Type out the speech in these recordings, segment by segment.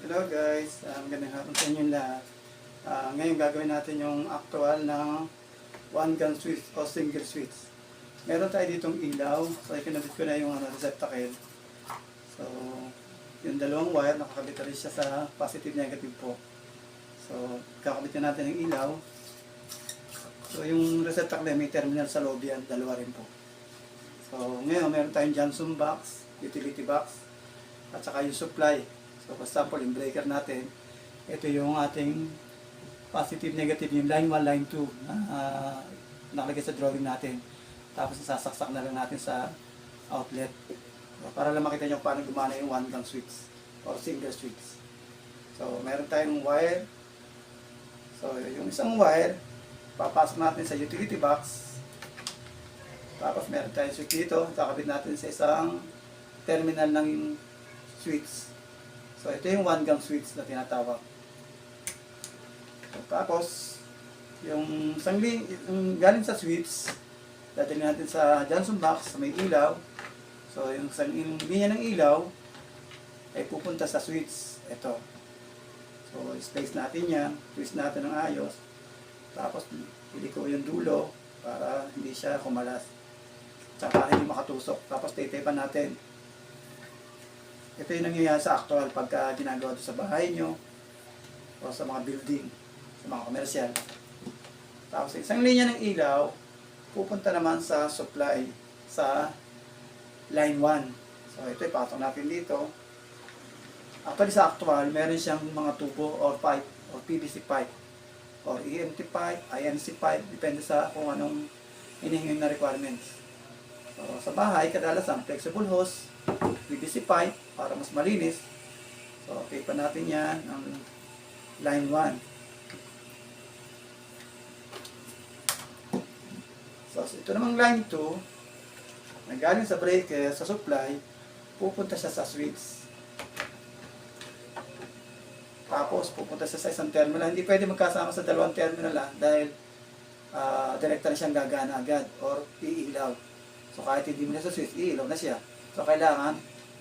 Hello guys, magandang hapon sa inyo lahat. Ngayon gagawin natin yung actual ng one gun switch o single switch. Meron tayo ditong ilaw, so ikinabit ko na yung receptacle. So, yung dalawang wire, nakakabit rin siya sa positive negative po. So, kakabit na natin yung ilaw. So, yung receptacle may terminal sa loob yan, dalawa rin po. So, ngayon meron tayong Johnson box, utility box, at saka yung supply. So, for example, yung breaker natin, ito yung ating positive, negative, yung line 1, line 2 na nakalagay sa drawing natin. Tapos, sasaksak na lang natin sa outlet. So, para lang makita nyo paano gumana yung one gun switch or single switch. So, meron tayong wire. So, yung isang wire, papasok natin sa utility box. Tapos, meron tayong switch dito. Kakabit natin sa isang terminal ng switch. So, ito yung one gun switch na tinatawag. So, tapos, yung galing sa switch, dadalhin natin sa Johnson box, sa may ilaw. So, yung linya ng ilaw, ay pupunta sa switch. Ito. So, space natin yan. Twist natin ng ayos. Tapos, pili ko yung dulo para hindi siya kumalas. Tsaka hindi makatusok. Tapos, titaypan natin. Ito yung nangyayari sa actual pagka ginagawa ito sa bahay nyo o sa mga building, sa mga komersyal. Tapos isang linya ng ilaw, pupunta naman sa supply sa line 1. So ito ipatong natin dito. Actually sa actual, meron siyang mga tubo or pipe or PVC pipe or EMT pipe, INC pipe, depende sa kung anong hinihingi na requirements. So sa bahay, kadalasan flexible hose, PVC pipe para mas malinis. So, okay pa natin yan ang line 1. So, ito namang line 2 na galing sa breaker, sa supply, pupunta siya sa switch. Tapos, pupunta siya sa isang terminal. Hindi pwede magkasama sa dalawang terminal dahil direkta na siyang gagana agad or iilaw. So, kahit hindi mo na sa switch, iilaw na siya. So, kailangan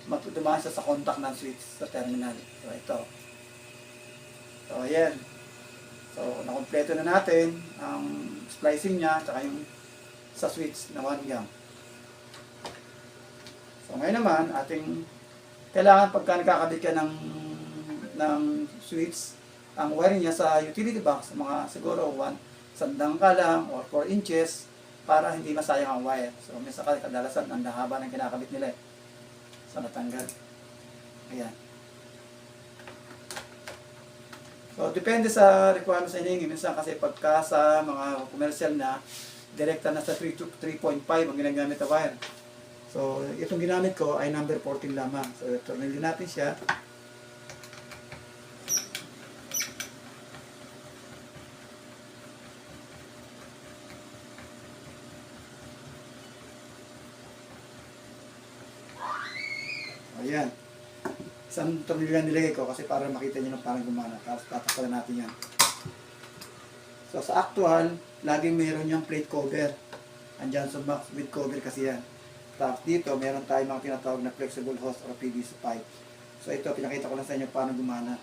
dumaan siya sa contact ng switch sa terminal. So, ito. So, ayan. So, nakompleto na natin ang splicing niya at yung sa switch na 1 gun. So, ngayon naman, kailangan pagka nakakabit ka ng switch, ang wiring niya sa utility box, mga siguro 1 ka lang or 4 inches para hindi masayang ang wire. So, minsan kadalasan ang haba ng kinakabit nila sa natanggal. Ayan. So, depende sa requirements sa hinihingi. Minsan kasi pagka sa mga commercial na, direkta na sa 3.5 ang ginagamit na wire. So, itong ginamit ko ay number 14 lamang. So, turnin natin siya. Ayan. Isang tornilyo nilagay ko kasi para makita nyo ng parang gumana. Tapos tatakpan natin yan. So sa actual, laging meron yung plate cover. Ang Johnson box with cover kasi yan. Tapos dito, meron tayong mga tinatawag na flexible hose or PVC pipe. So ito, pinakita ko lang sa inyo paano gumana.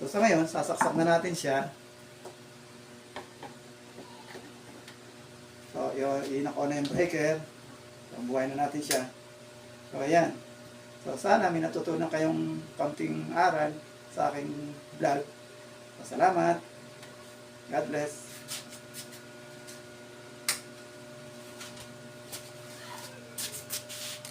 So sa ngayon, sasaksak na natin siya. So i-knock on na yung breaker. So buhay na natin siya. So ayan. So sana may natutunan kayong kaunting aral sa aking vlog. So, salamat. God bless.